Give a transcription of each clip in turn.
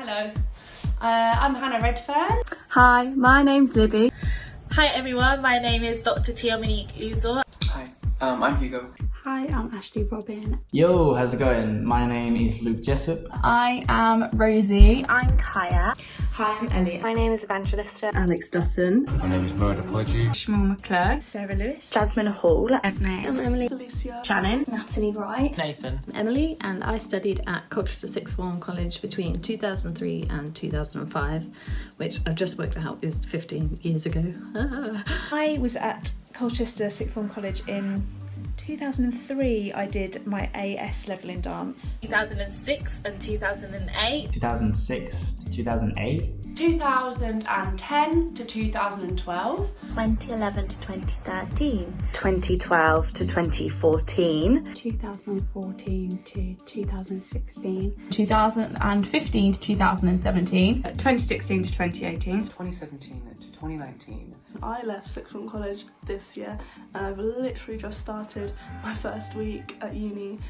Hello, I'm Hannah Redfern. Hi, my name's Libby. Hi everyone, my name is Dr. Tiomonique Uzo. Hi, I'm Hugo. Hi, I'm Ashley Robin. Yo, how's it going? My name is Luke Jessup. I am Rosie. I'm Kaya. Hi, I'm Elliot. My name is Evangelista. Alex Dutton. My name is Murder Pudgy. Shmuel McClure. Sarah Lewis. Jasmine Hall. Esme. I'm Emily. Alicia. Shannon. Natalie Wright. Nathan. Emily, and I studied at Colchester Sixth Form College between 2003 and 2005, which I've just worked out is 15 years ago. I was at Colchester Sixth Form College in 2003. I did my AS level in dance. 2006 and 2008. 2006 to 2008. 2010 to 2012. 2011 to 2013. 2012 to 2014. 2014 to 2016. 2015 to 2017. 2016 to 2018. 2017 to 2019. I left Sixth Form College this year and I've literally just started my first week at uni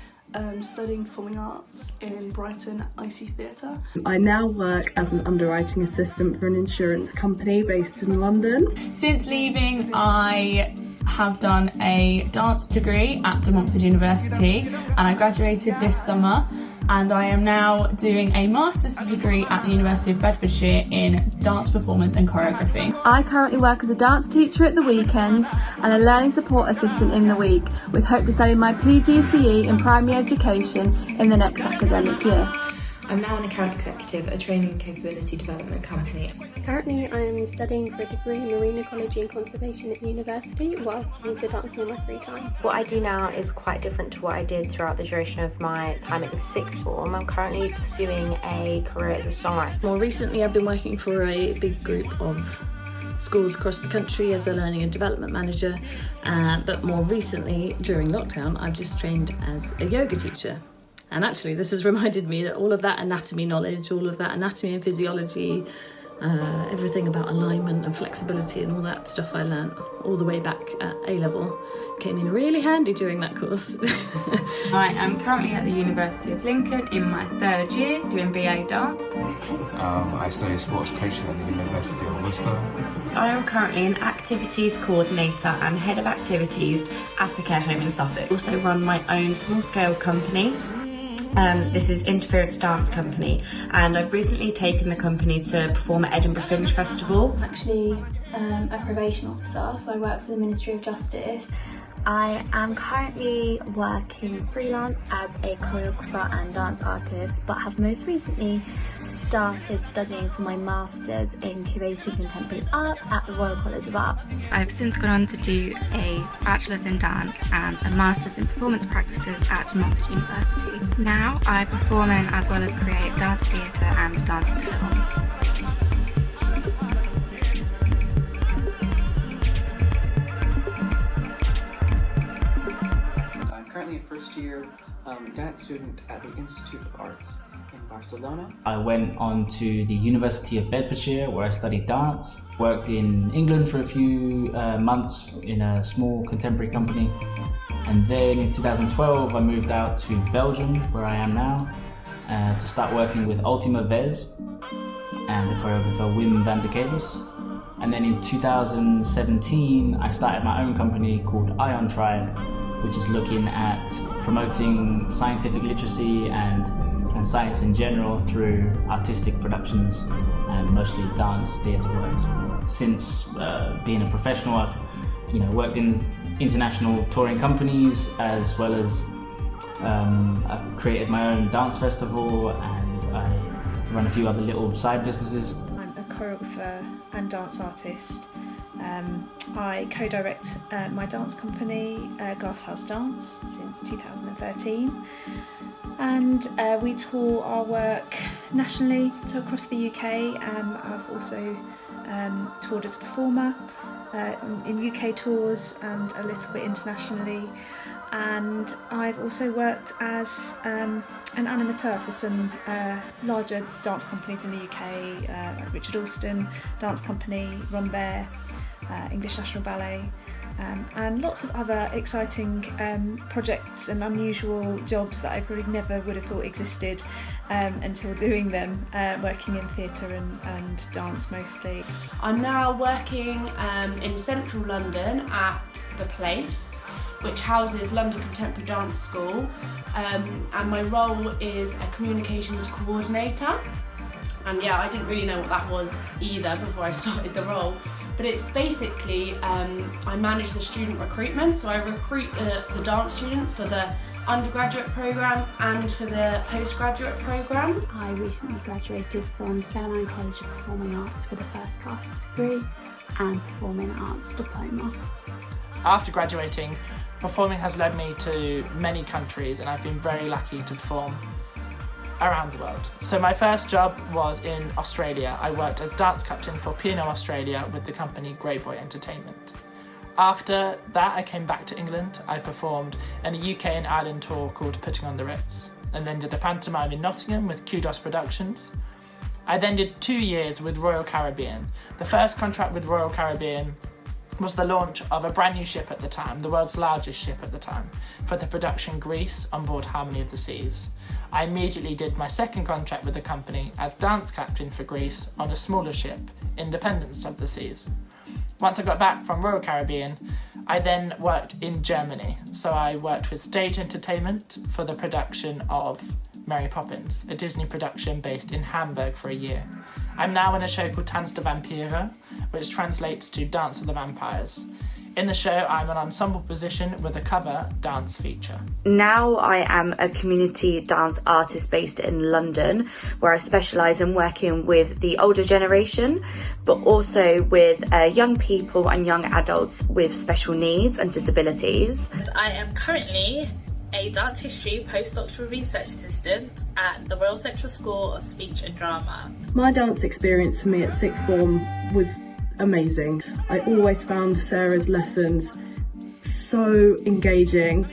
studying performing arts in Brighton IC Theatre. I now work as an underwriting assistant for an insurance company based in London. Since leaving, I have done a dance degree at De Montfort University and I graduated this summer, and I am now doing a master's degree at the University of Bedfordshire in dance performance and choreography. I currently work as a dance teacher at the weekends and a learning support assistant in the week, with hope to study my PGCE in primary education in the next academic year. I'm now an account executive at a training and capability development company. Currently I am studying for a degree in marine ecology and conservation at university, whilst also dancing in my free time. What I do now is quite different to what I did throughout the duration of my time at the sixth form. I'm currently pursuing a career as a songwriter. More recently, I've been working for a big group of schools across the country as a learning and development manager, but more recently, during lockdown, I've just trained as a yoga teacher. And actually, this has reminded me that all of that anatomy knowledge, all of that anatomy and physiology, everything about alignment and flexibility and all that stuff I learnt all the way back at A-level came in really handy during that course. I am currently at the University of Lincoln in my third year doing BA dance. I study sports coaching at the University of Worcester. I am currently an activities coordinator and head of activities at a care home in Suffolk. I also run my own small-scale company. This is Interference Dance Company, and I've recently taken the company to perform at Edinburgh Fringe Festival. I'm actually a probation officer, so I work for the Ministry of Justice. I am currently working freelance as a choreographer and dance artist, but have most recently started studying for my Masters in Curating Contemporary Art at the Royal College of Art. I've since gone on to do a Bachelor's in Dance and a Master's in Performance Practices at De Montfort University. Now I perform in as well as create dance theatre and dance film. Currently a first-year dance student at the Institute of Arts in Barcelona. I went on to the University of Bedfordshire where I studied dance, worked in England for a few months in a small contemporary company, and then in 2012 I moved out to Belgium, where I am now, to start working with Ultima Vez and the choreographer Wim van der Kebus. And then in 2017 I started my own company called Ion Tribe, which is looking at promoting scientific literacy and science in general through artistic productions and mostly dance theatre works. Since being a professional, I've worked in international touring companies, as well as I've created my own dance festival, and I run a few other little side businesses. I'm a choreographer and dance artist. I co-direct my dance company, Glasshouse Dance, since 2013, and we tour our work nationally, so across the UK. I've also toured as a performer in UK tours and a little bit internationally, and I've also worked as an animateur for some larger dance companies in the UK, like Richard Alston Dance Company, Ron Bear, English National Ballet, and lots of other exciting projects and unusual jobs that I probably never would have thought existed until doing them, working in theatre and dance mostly. I'm now working in central London at The Place, which houses London Contemporary Dance School, and my role is a communications coordinator. And yeah, I didn't really know what that was either before I started the role. But it's basically, I manage the student recruitment, so I recruit the dance students for the undergraduate programmes and for the postgraduate programme. I recently graduated from Stelline College of Performing Arts with a first class degree and Performing Arts diploma. After graduating, performing has led me to many countries, and I've been very lucky to perform around the world. So my first job was in Australia. I worked as dance captain for P&O Australia with the company Grey Boy Entertainment. After that, I came back to England. I performed in a UK and Ireland tour called Putting on the Ritz, and then did a pantomime in Nottingham with Kudos Productions. I then did 2 years with Royal Caribbean. The first contract with Royal Caribbean was the launch of a brand new ship at the time, the world's largest ship at the time, for the production Grease on board Harmony of the Seas. I immediately did my second contract with the company as dance captain for Grease on a smaller ship, Independence of the Seas. Once I got back from Royal Caribbean, I then worked in Germany. So I worked with Stage Entertainment for the production of Mary Poppins, a Disney production based in Hamburg for a year. I'm now in a show called Tanz der Vampire, which translates to Dance of the Vampires. In the show, I'm an ensemble position with a cover dance feature. Now I am a community dance artist based in London, where I specialise in working with the older generation, but also with young people and young adults with special needs and disabilities. I am currently a dance history postdoctoral research assistant at the Royal Central School of Speech and Drama. My dance experience for me at sixth form was amazing. I always found Sarah's lessons so engaging.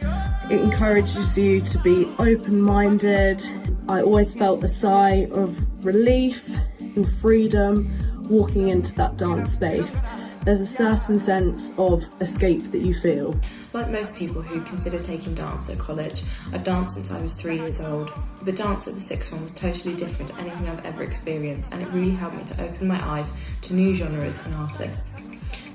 It encourages you to be open-minded. I always felt a sigh of relief and freedom walking into that dance space. There's a certain sense of escape that you feel. Like most people who consider taking dance at college, I've danced since I was 3 years old. But dance at the sixth form was totally different to anything I've ever experienced, and it really helped me to open my eyes to new genres and artists.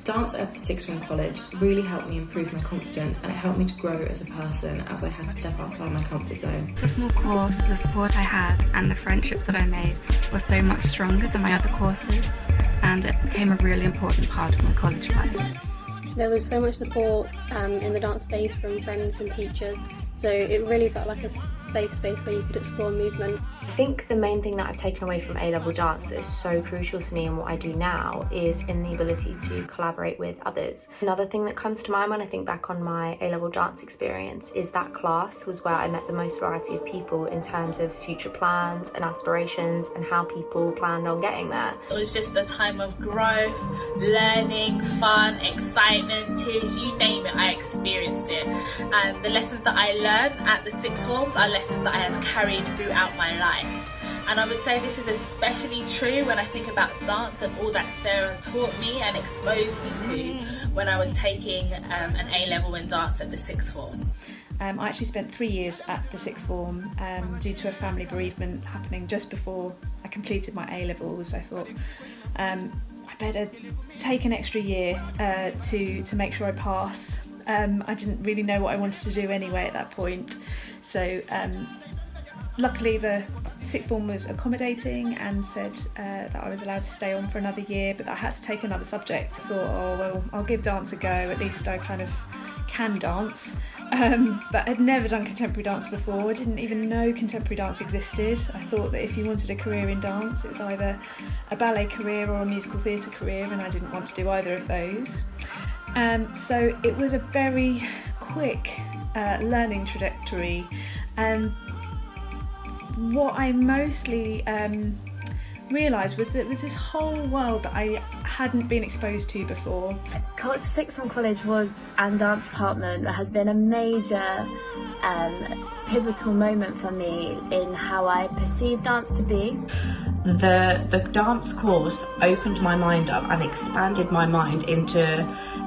Dance at the sixth form college really helped me improve my confidence, and it helped me to grow as a person as I had to step outside my comfort zone. It's a small course, the support I had and the friendships that I made were so much stronger than my other courses, and it became a really important part of my college life. There was so much support in the dance space from friends and teachers, so it really felt like a safe space where you could explore movement. I think the main thing that I've taken away from A-level dance that is so crucial to me in what I do now is in the ability to collaborate with others. Another thing that comes to mind when I think back on my A-level dance experience is that class was where I met the most variety of people in terms of future plans and aspirations and how people planned on getting there. It was just a time of growth, learning, fun, excitement, tears, you name it, I experienced it. And the lessons that I learned at the sixth forms are lessons that I have carried throughout my life. And I would say this is especially true when I think about dance and all that Sarah taught me and exposed me to when I was taking an A-level in dance at the sixth form. I actually spent 3 years at the sixth form due to a family bereavement happening just before I completed my A-levels. I thought I better take an extra year to make sure I pass. I didn't really know what I wanted to do anyway at that point. So luckily the sixth form was accommodating and said that I was allowed to stay on for another year, but I had to take another subject. I thought, oh well, I'll give dance a go, at least I kind of can dance. But I'd never done contemporary dance before. I didn't even know contemporary dance existed. I thought that if you wanted a career in dance, it was either a ballet career or a musical theatre career, and I didn't want to do either of those. So it was a very quick learning trajectory, and what I mostly realised was that was this whole world that I hadn't been exposed to before. Culture Sixth Form College and dance department has been a major pivotal moment for me in how I perceive dance to be. The dance course opened my mind up and expanded my mind into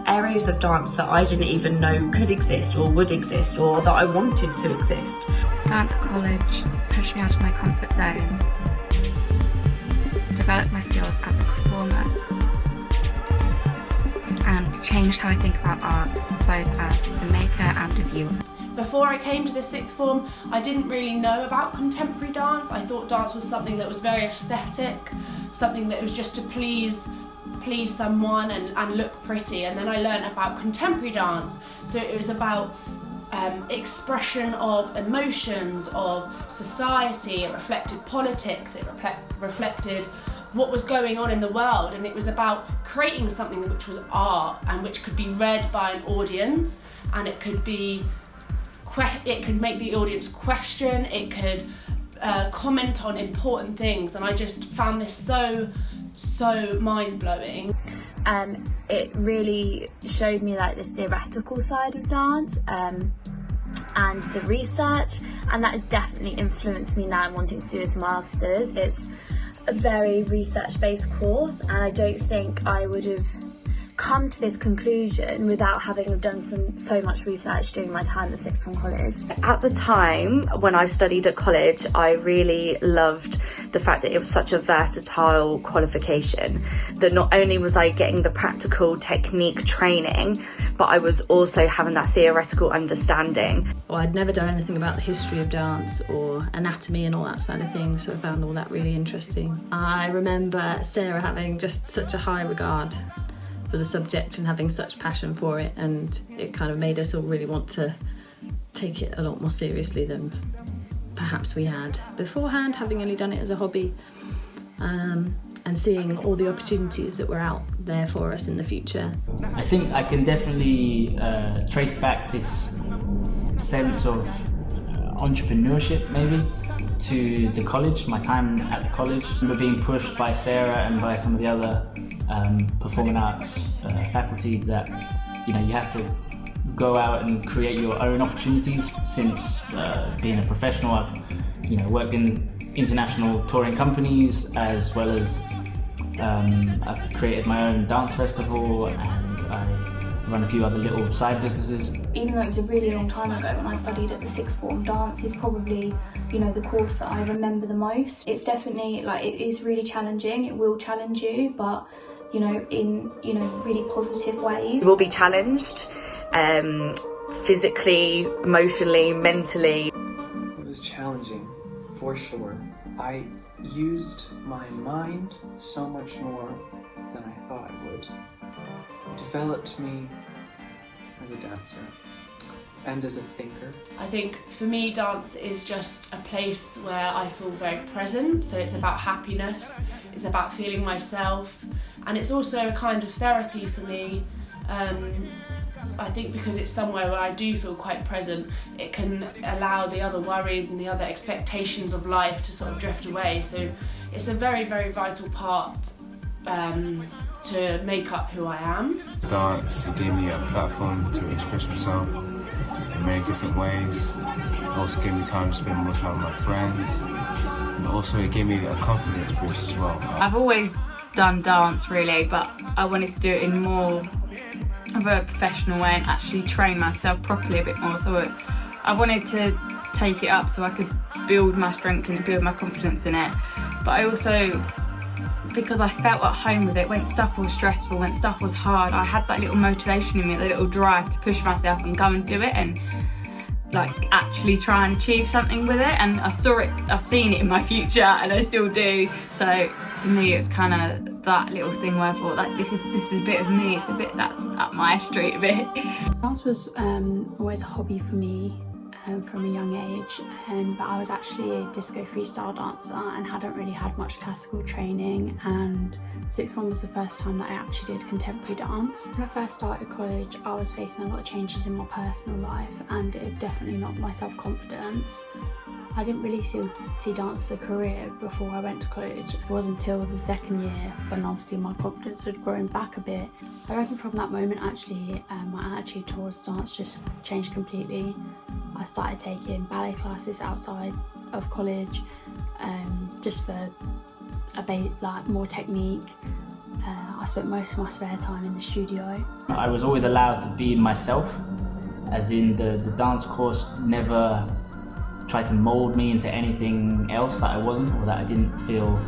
areas of dance that I didn't even know could exist or would exist or that I wanted to exist. Dance at college pushed me out of my comfort zone, developed my skills as a performer, and changed how I think about art, both as a maker and a viewer. Before I came to the sixth form, I didn't really know about contemporary dance. I thought dance was something that was very aesthetic, something that was just to please someone and look pretty. And then I learned about contemporary dance. So it was about expression of emotions, of society. It reflected politics, it reflected what was going on in the world, and it was about creating something which was art and which could be read by an audience, and it could make the audience question, it could comment on important things, and I just found this so mind-blowing. It really showed me like the theoretical side of dance and the research, and that has definitely influenced me now in wanting to do this masters. It's a very research-based course, and I don't think I would have come to this conclusion without having done so much research during my time at sixth form college. At the time when I studied at college, I really loved the fact that it was such a versatile qualification, that not only was I getting the practical technique training, but I was also having that theoretical understanding. Well, I'd never done anything about the history of dance or anatomy and all that side of things, so I found all that really interesting. I remember Sarah having just such a high regard for the subject and having such passion for it, and it kind of made us all really want to take it a lot more seriously than perhaps we had beforehand, having only done it as a hobby, and seeing all the opportunities that were out there for us in the future. I think I can definitely trace back this sense of entrepreneurship maybe to the college, my time at the college. I remember being pushed by Sarah and by some of the other performing arts faculty that you have to go out and create your own opportunities. Since being a professional, I've worked in international touring companies, as well as I've created my own dance festival, and I run a few other little side businesses. Even though it was a really long time ago when I studied at the sixth form, dance is probably the course that I remember the most. It's definitely it is really challenging. It will challenge you, but in really positive ways. You will be challenged physically, emotionally, mentally. It was challenging, for sure. I used my mind so much more than I thought I would. It developed me as a dancer and as a thinker. I think for me dance is just a place where I feel very present, so it's about happiness, it's about feeling myself, and it's also a kind of therapy for me. I think because it's somewhere where I do feel quite present, it can allow the other worries and the other expectations of life to sort of drift away. So it's a very, very vital part to make up who I am. Dance, it gave me a platform to express myself in many different ways. It also gave me time to spend more time with my friends. And also it gave me a confidence boost as well. I've always done dance really, but I wanted to do it in more of a professional way and actually train myself properly a bit more. So I wanted to take it up so I could build my strength and build my confidence in it. But I also, because I felt at home with it, when stuff was stressful, when stuff was hard, I had that little motivation in me, that little drive to push myself and go and do it and actually try and achieve something with it. And I've seen it in my future, and I still do. So to me it's kind of that little thing where I thought that this is a bit of me, it's a bit that's up my street a bit. Dance was always a hobby for me from a young age, but I was actually a disco freestyle dancer and hadn't really had much classical training, and sixth form was the first time that I actually did contemporary dance. When I first started college, I was facing a lot of changes in my personal life, and it definitely knocked my self-confidence. I didn't really see dance as a career before I went to college. It wasn't until the second year when obviously my confidence had grown back a bit. I reckon from that moment actually my attitude towards dance just changed completely. I started taking ballet classes outside of college just for more technique. I spent most of my spare time in the studio. I was always allowed to be myself, as in the dance course never tried to mould me into anything else that I wasn't or that I didn't feel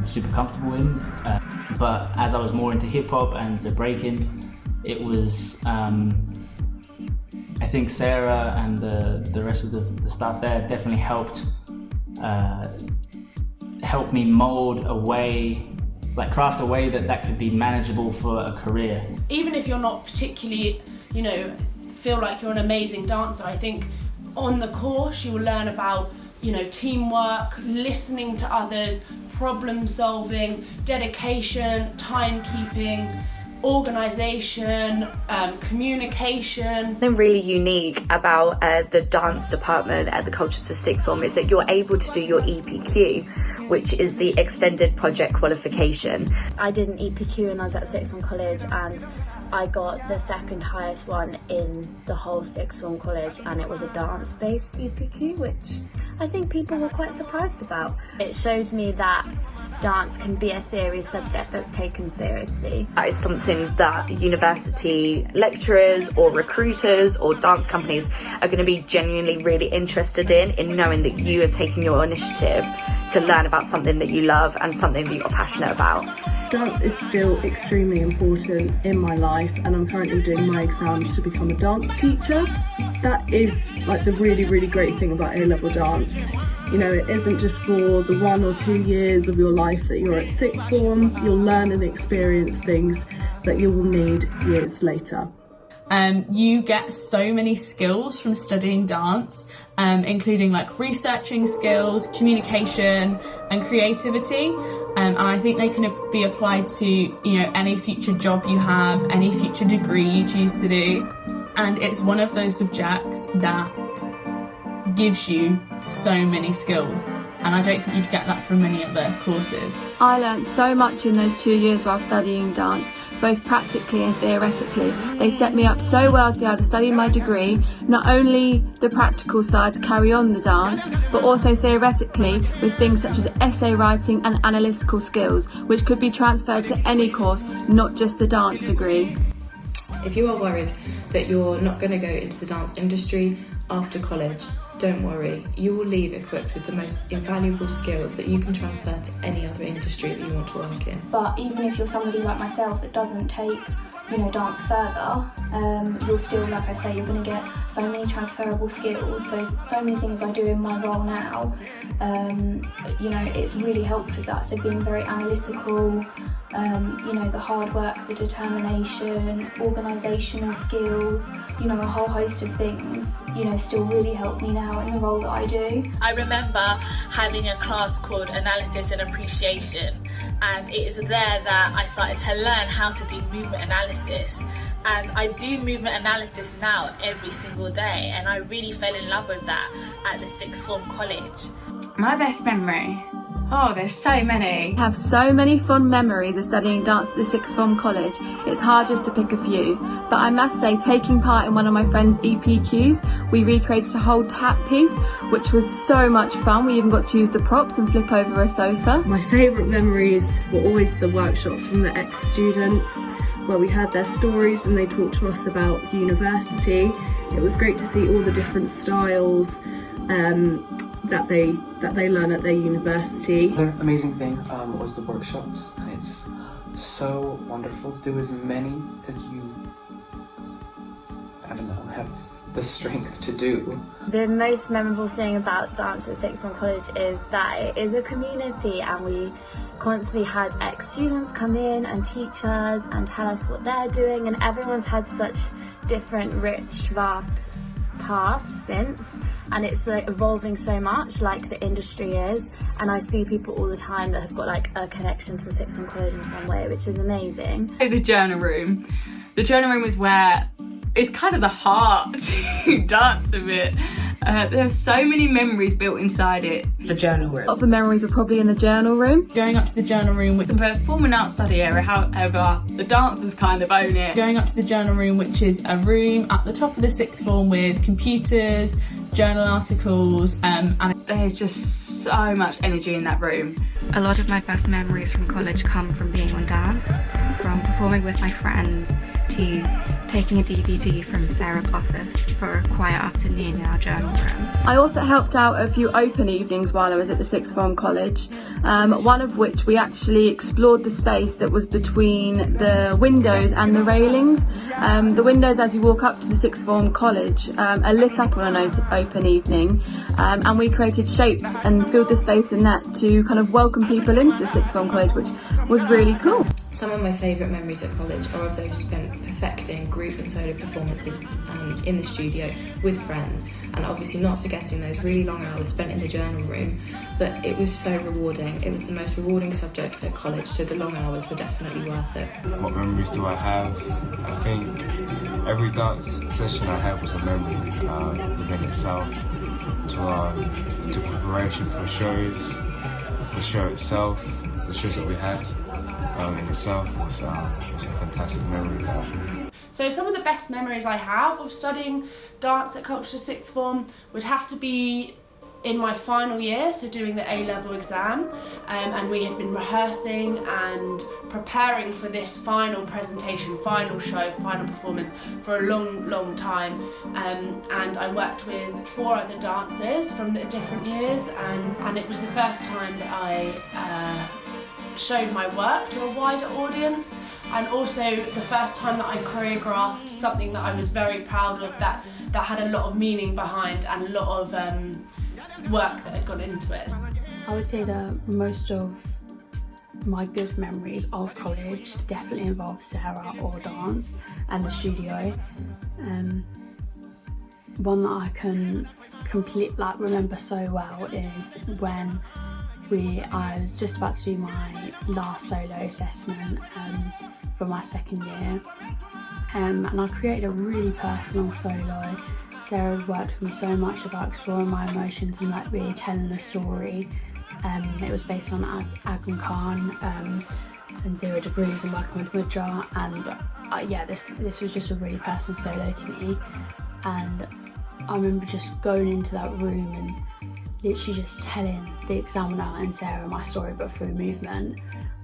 super comfortable in. But as I was more into hip hop and to breaking, it was, I think Sarah and the rest of the staff there definitely helped me mould a way, like craft a way that could be manageable for a career. Even if you're not particularly, feel like you're an amazing dancer, I think on the course you will learn about, teamwork, listening to others, problem solving, dedication, timekeeping, organisation, communication. Something really unique about the dance department at the Cultures for Sixth Form is that you're able to do your EPQ, which is the extended project qualification. I did an EPQ when I was at Sixth Form College, and I got the second highest one in the whole Sixth Form College, and it was a dance-based EPQ, which I think people were quite surprised about. It shows me that dance can be a theory subject that's taken seriously. That is something that university lecturers or recruiters or dance companies are going to be genuinely really interested in knowing that you are taking your initiative to learn about something that you love and something that you're passionate about. Dance is still extremely important in my life, and I'm currently doing my exams to become a dance teacher. That is like the really, really great thing about A-level dance. It isn't just for the 1 or 2 years of your life that you're at sixth form. You'll learn and experience things that you will need years later. You get so many skills from studying dance, including like researching skills, communication and creativity, and I think they can be applied to any future job you have, any future degree you choose to do, and it's one of those subjects that gives you so many skills, and I don't think you'd get that from many other courses. I learnt so much in those 2 years while studying dance, both practically and theoretically. They set me up so well to be able to study my degree, not only the practical side to carry on the dance, but also theoretically with things such as essay writing and analytical skills, which could be transferred to any course, not just a dance degree. If you are worried that you're not going to go into the dance industry after college, don't worry. You will leave equipped with the most invaluable skills that you can transfer to any other industry that you want to work in. But even if you're somebody like myself that doesn't take, dance further, you're still, like I say, you're going to get so many transferable skills. So many things I do in my role now, it's really helped with that. So being very analytical, the hard work, the determination, organisational skills, a whole host of things, still really help me now in the role that I do. I remember having a class called Analysis and Appreciation, and it is there that I started to learn how to do movement analysis. And I do movement analysis now every single day, and I really fell in love with that at the Sixth Form College. My best memory? Oh, there's so many. I have so many fond memories of studying dance at the Sixth Form College. It's hard just to pick a few, but I must say, taking part in one of my friend's EPQs, we recreated a whole tap piece, which was so much fun. We even got to use the props and flip over a sofa. My favourite memories were always the workshops from the ex-students, where we heard their stories and they talked to us about university. It was great to see all the different styles that they learn at their university. The amazing thing was the workshops, and it's so wonderful. Do as many as you, have the strength to do. The most memorable thing about dance at Sixth Form College is that it is a community, and we constantly had ex-students come in and teach us and tell us what they're doing, and everyone's had such different, rich, vast paths since, and it's evolving so much like the industry is, and I see people all the time that have got like a connection to the Sixth Form College in some way, which is amazing. The journal room. The journal room is where it's kind of the heart to dance a bit. There are so many memories built inside it. The journal room. A lot of the memories are probably in the journal room. Going up to the journal room with the performing arts study area, however, the dancers kind of own it. Going up to the journal room, which is a room at the top of the sixth form with computers, journal articles, and there's just so much energy in that room. A lot of my best memories from college come from being on dance. from performing with my friends to taking a DVD from Sarah's office for a quiet afternoon in our journal room. I also helped out a few open evenings while I was at the Sixth Form College, one of which we actually explored the space that was between the windows and the railings. The windows as you walk up to the Sixth Form College are lit up on an open evening, and we created shapes and filled the space in that to kind of welcome people into the Sixth Form College, which was really cool. Some of my favourite memories at college are of those spent perfecting group and solo performances in the studio with friends, and obviously not forgetting those really long hours spent in the journal room, but it was so rewarding. It was the most rewarding subject at college, so the long hours were definitely worth it. What memories do I have? I think every dance session I had was a memory within itself, to preparation for shows, the show itself, the shows that we had in itself was a fantastic memory there. So some of the best memories I have of studying dance at Culture Sixth Form would have to be in my final year, so doing the A-level exam, and we had been rehearsing and preparing for this final presentation, final show, final performance for a long time, and I worked with 4 other dancers from the different years, and it was the first time that I showed my work to a wider audience, and also the first time that I choreographed something that I was very proud of, that had a lot of meaning behind and a lot of work that had gone into it. I would say that most of my good memories of college definitely involve Sarah or dance and the studio. One that I can remember so well is when I was just about to do my last solo assessment for my second year, and I created a really personal solo. Sarah had worked with me so much about exploring my emotions and really telling a story. It was based on Agam Khan and 0 Degrees and working with Mudra, and this was just a really personal solo to me, and I remember just going into that room and literally just telling the examiner and Sarah my story but through movement,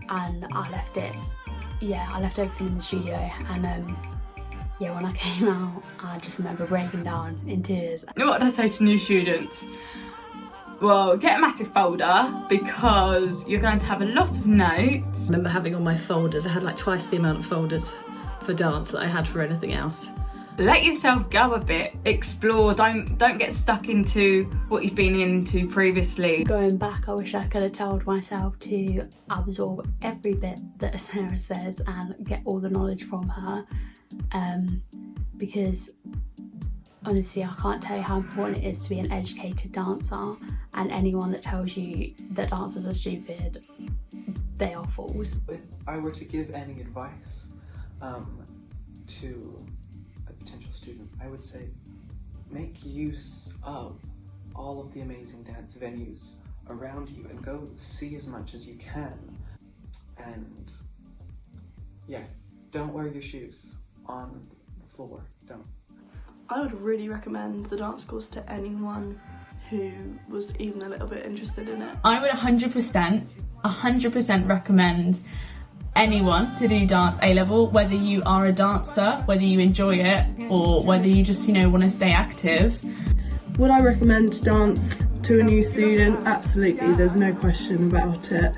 and I left everything in the studio, and when I came out I just remember breaking down in tears. What would I say to new students? Well, get a massive folder because you're going to have a lot of notes. I remember having on my folders, I had like twice the amount of folders for dance that I had for anything else. Let yourself go a bit, explore, don't get stuck into what you've been into previously. Going back, I wish I could have told myself to absorb every bit that Sarah says and get all the knowledge from her, because honestly I can't tell you how important it is to be an educated dancer, and anyone that tells you that dancers are stupid, they are fools. If I were to give any advice to potential student, I would say make use of all of the amazing dance venues around you and go see as much as you can, and don't wear your shoes on the floor, don't. I would really recommend the dance course to anyone who was even a little bit interested in it. I would 100% recommend anyone to do dance A-level, whether you are a dancer, whether you enjoy it, or whether you just, want to stay active. Would I recommend dance to a new student? Absolutely, there's no question about it.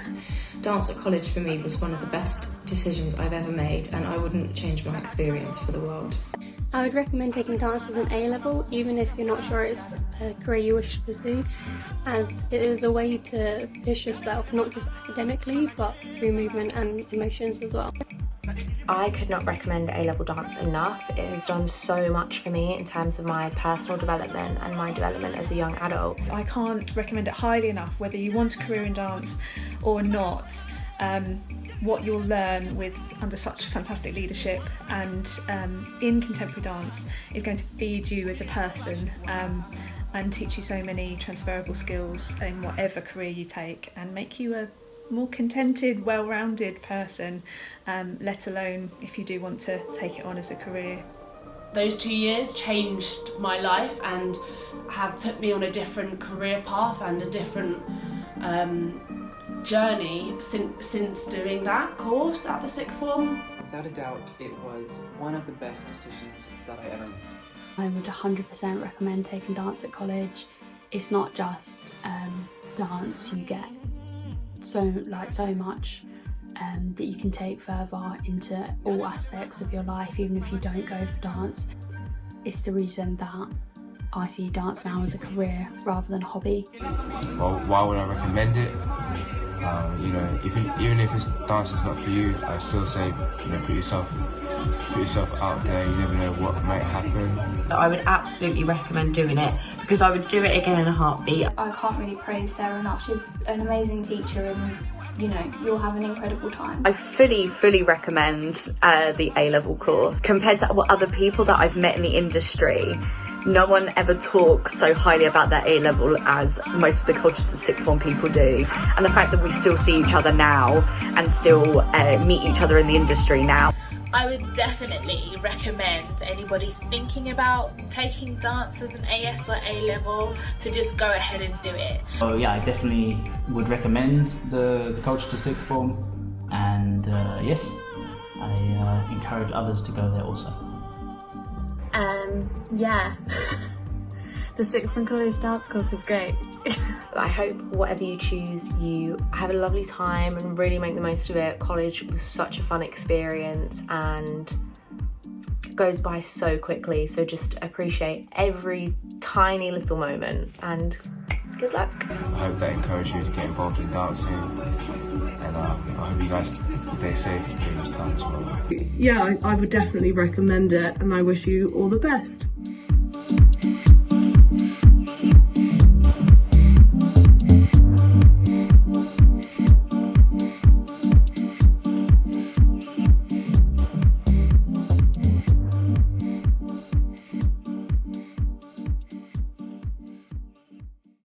Dance at college for me was one of the best decisions I've ever made, and I wouldn't change my experience for the world. I would recommend taking dance as an A-level, even if you're not sure it's a career you wish to pursue, as it is a way to push yourself, not just academically, but through movement and emotions as well. I could not recommend A-level dance enough. It has done so much for me in terms of my personal development and my development as a young adult. I can't recommend it highly enough, whether you want a career in dance or not. What you'll learn under such fantastic leadership and in contemporary dance is going to feed you as a person and teach you so many transferable skills in whatever career you take, and make you a more contented, well-rounded person, let alone if you do want to take it on as a career. Those 2 years changed my life and have put me on a different career path and a different journey since doing that course at the sixth form. Without a doubt, it was one of the best decisions that I ever made. I would 100% recommend taking dance at college. It's not just dance, you get so much that you can take further into all aspects of your life, even if you don't go for dance. It's the reason that I see dance now as a career rather than a hobby. Well, why would I recommend it? You know, even if this dance is not for you, I still say, you know, put yourself out there. You never know what might happen. I would absolutely recommend doing it because I would do it again in a heartbeat. I can't really praise Sarah enough. She's an amazing teacher and, you know, you'll have an incredible time. I fully recommend the A-level course. Compared to what other people that I've met in the industry, no one ever talks so highly about their A-level as most of the cultures of sixth form people do. And the fact that we still see each other now and still meet each other in the industry now. I would definitely recommend anybody thinking about taking dance as an AS or A-level to just go ahead and do it. Oh yeah, I definitely would recommend the culture to sixth form, and yes, I encourage others to go there also. Yeah, the sixth form college dance course is great. I hope whatever you choose, you have a lovely time and really make the most of it. College was such a fun experience and goes by so quickly, so just appreciate every tiny little moment and good luck. I hope that encouraged you to get involved in dancing, and I hope you guys stay safe during this time as well. Yeah, I would definitely recommend it, and I wish you all the best.